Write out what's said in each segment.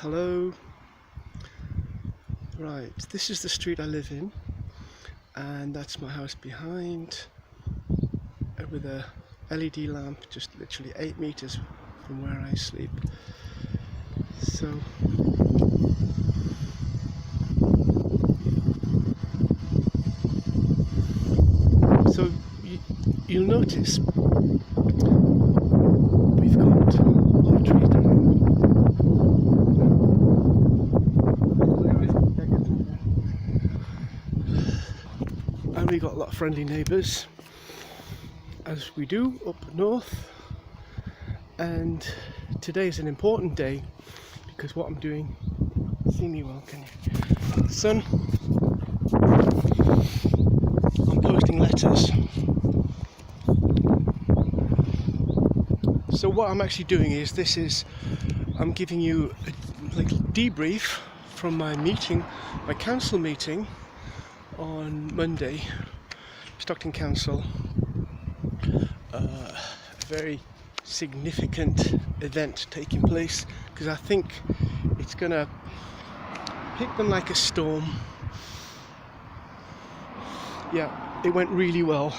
Hello. Right, this is the street I live in, and that's my house behind, with a LED lamp just literally 8 meters from where I sleep. So you'll notice we've got a lot of trees down here. And we got a lot of friendly neighbours, as we do up north. And today is an important day because what I'm doing, see me well, can you? Son, I'm posting letters. So what I'm actually doing is I'm giving you a little debrief from my meeting, my council meeting on Monday, Stockton Council. A very significant event taking place because I think it's gonna hit them like a storm. Yeah, it went really well.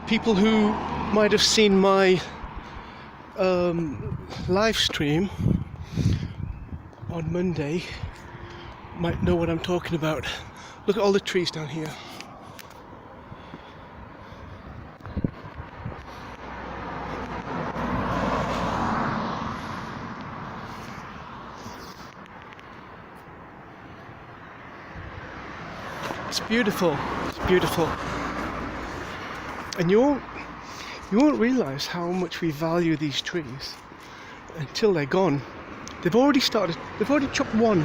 People who might have seen my live stream on Monday might know what I'm talking about. Look at all the trees down here. It's beautiful, it's beautiful. And you won't realise how much we value these trees until they're gone. They've already chopped one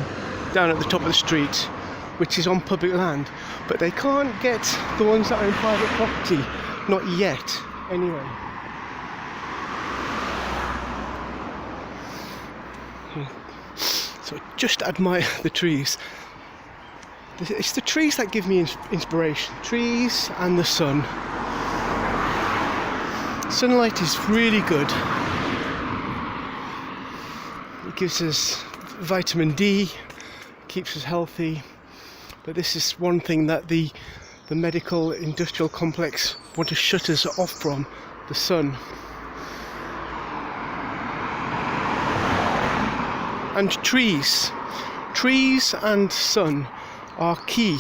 down at the top of the street, which is on public land, but they can't get the ones that are in private property, not yet, anyway. So just admire the trees. It's the trees that give me inspiration, trees and the sun. Sunlight is really good. It gives us vitamin D, keeps us healthy. But this is one thing that the medical industrial complex want to shut us off from, the sun. And trees and sun are key.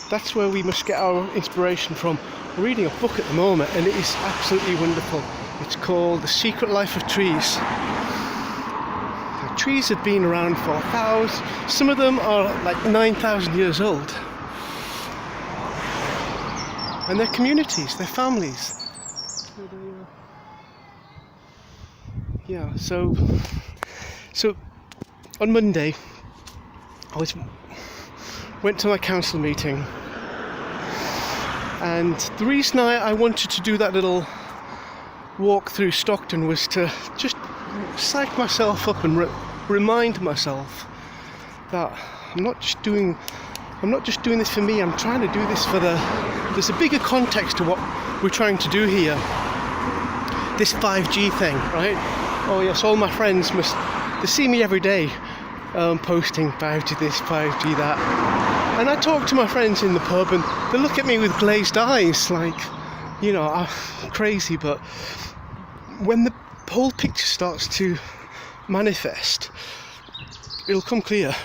That's where we must get our inspiration from. I'm reading a book at the moment and it is absolutely wonderful. It's called The Secret Life of Trees. Now, trees have been around for thousands. Some of them are like 9,000 years old. And they're communities, they're families. Yeah, so on Monday I went to my council meeting, and the reason I wanted to do that little walk through Stockton was to just psych myself up and remind myself that I'm not just doing this for me. I'm trying to do this for there's a bigger context to what we're trying to do here. This 5G thing, right? Oh yes, all my friends they see me every day posting 5G this, 5G that. And I talk to my friends in the pub and they look at me with glazed eyes like, I'm crazy. But when the whole picture starts to manifest, it'll come clear.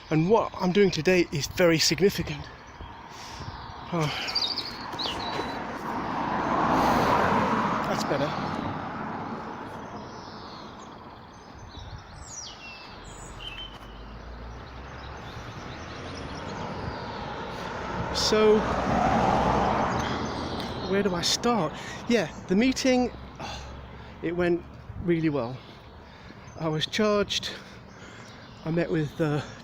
And what I'm doing today is very significant. That's better. So, where do I start? Yeah, the meeting, it went really well. I was charged. I met with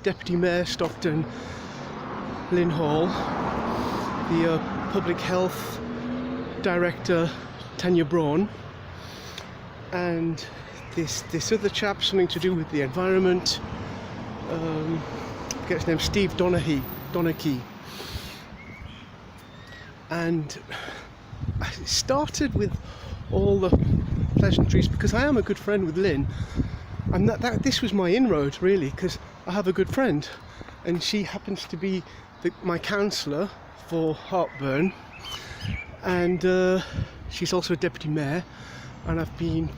Deputy Mayor Stockton, Lynn, the Public Health Director, Tanya Braun, and this other chap, something to do with the environment. I forget his name, Steve Donaghy. And I started with all the pleasantries because I am a good friend with Lynn, And this was my inroad, really, because I have a good friend, and she happens to be my counsellor for heartburn, and she's also a deputy mayor, and I've been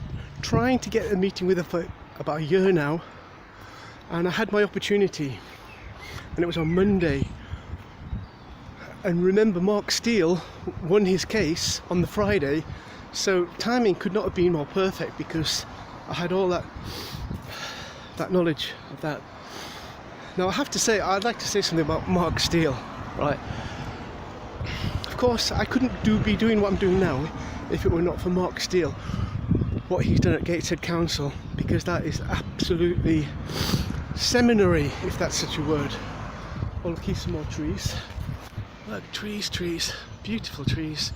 trying to get a meeting with her for about a year now, and I had my opportunity, and it was on Monday. And remember, Mark Steele won his case on the Friday, so timing could not have been more perfect, because I had all that knowledge of that. Now I have to say, I'd like to say something about Mark Steele, right? Of course, I couldn't be doing what I'm doing now if it were not for Mark Steele, what he's done at Gateshead Council, because that is absolutely seminary, if that's such a word. Oh, look, here's some more trees. Look, trees, beautiful trees.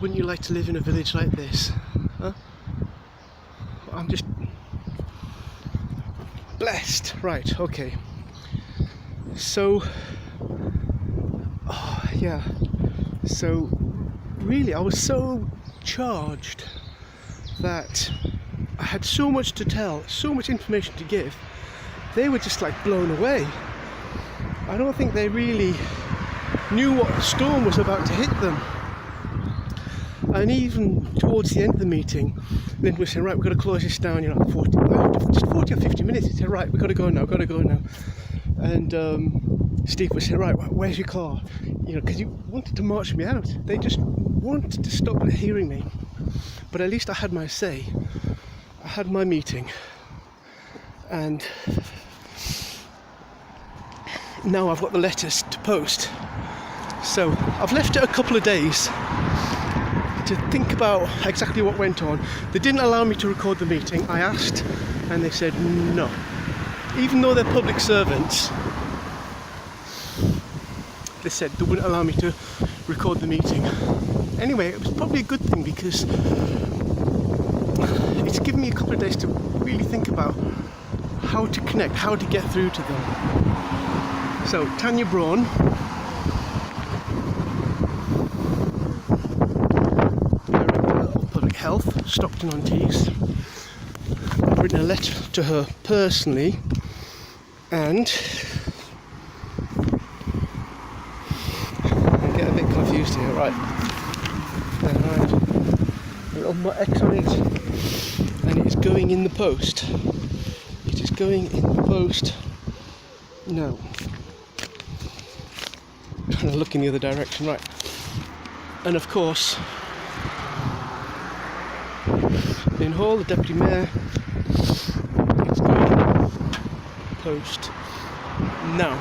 Wouldn't you like to live in a village like this? Huh? I'm just blessed. Right, okay. So, so really I was so charged that I had so much to tell, so much information to give. They were just like blown away. I don't think they really knew what storm was about to hit them. And even towards the end of the meeting, Lynn was saying, right, we've got to close this down, 40 or 50 minutes. He said, right, we've got to go now. And Steve was saying, right, where's your car? Because he wanted to march me out. They just wanted to stop hearing me. But at least I had my say. I had my meeting. And now I've got the letters to post. So I've left it a couple of days to think about exactly what went on. They didn't allow me to record the meeting. I asked and they said no. Even though they're public servants, they said they wouldn't allow me to record the meeting. Anyway, it was probably a good thing, because it's given me a couple of days to really think about how to connect, how to get through to them. So, Tanya Braun, Director of Public Health, Stockton-on-Tees. I've written a letter to her personally, and I get a bit confused here, right? A little more X on it, and it's going in the post. It is going in the post now. Trying to look in the other direction, right? And of course, Lynn Hall, the Deputy Mayor, it's going in the post now.